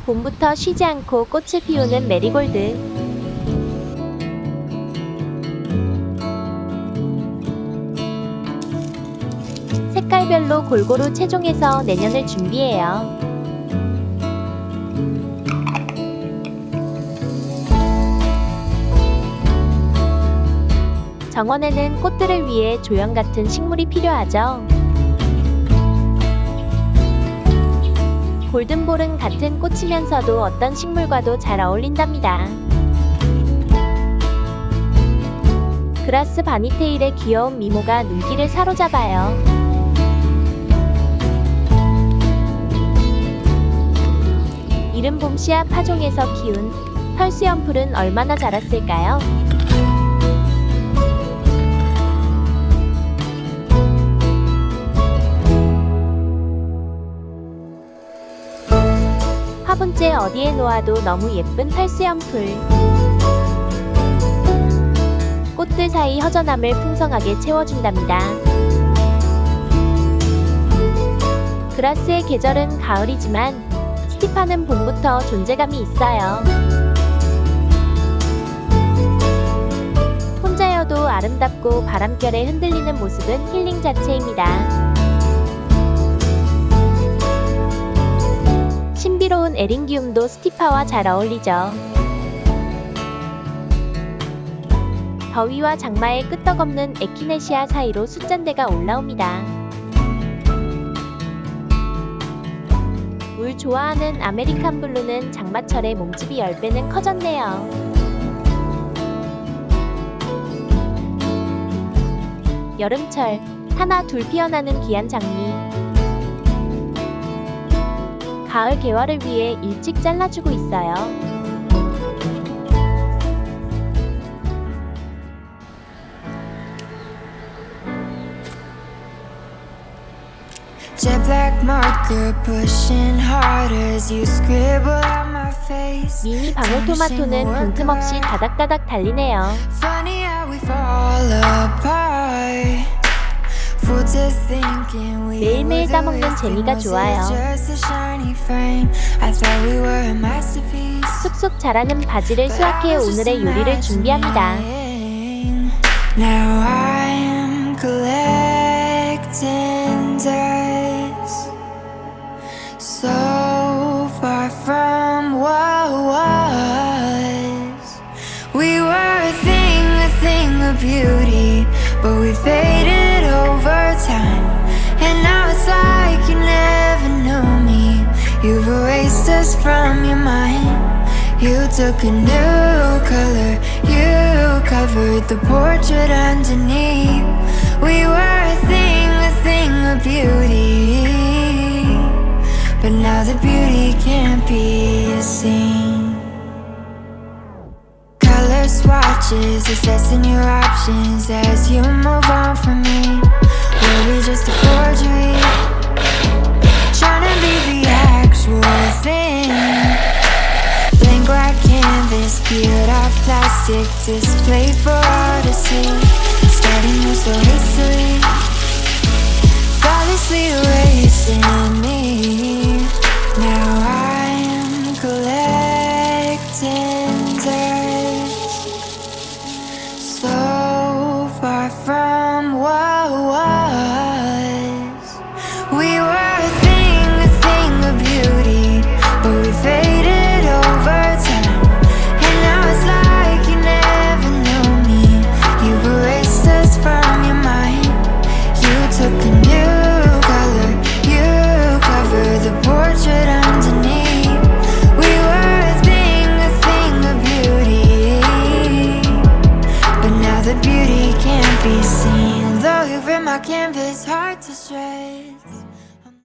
봄부터 쉬지 않고 꽃을 피우는 메리골드. 색깔별로 골고루 채종해서 내년을 준비해요. 정원에는 꽃들을 위해 조형 같은 식물이 필요하죠. 골든볼은 같은 꽃이면서도 어떤 식물과도 잘 어울린답니다. 그라스 바니테일의 귀여운 미모가 눈길을 사로잡아요. 이른 봄 씨앗 파종에서 키운 펄스연풀은 얼마나 자랐을까요? 화분째 어디에 놓아도 너무 예쁜 펄스연풀. 꽃들 사이 허전함을 풍성하게 채워준답니다. 그라스의 계절은 가을이지만 스티파는 봄부터 존재감이 있어요. 혼자여도 아름답고 바람결에 흔들리는 모습은 힐링 자체입니다. 신비로운 에링기움도 스티파와 잘 어울리죠. 더위와 장마의 끄떡없는 에키네시아 사이로 숫잔대가 올라옵니다. 물 좋아하는 아메리칸 블루는 장마철에 몸집이 10배는 커졌네요. 여름철 하나 둘 피어나는 귀한 장미. 가을 개화를 위해 일찍 잘라주고 있어요. 미니 방울토마토는 빈틈없이 다닥다닥 달리네요. 매일매일 따먹는 재미가 좋아요. 쑥쑥 자라는 바지를 수확해 오늘의 요리를 준비합니다. Beauty, but we faded over time, and now it's like you never knew me. You've erased us from your mind. You took a new color, you covered the portrait underneath. We were a thing of beauty, but now the beauty can't be seen. Swatches, assessing your options as you move on from me. Were we just a forgery? Trying to be the actual thing. Blank white canvas, peeled off plastic display for all to see. Starting you so hastily, flawlessly erasing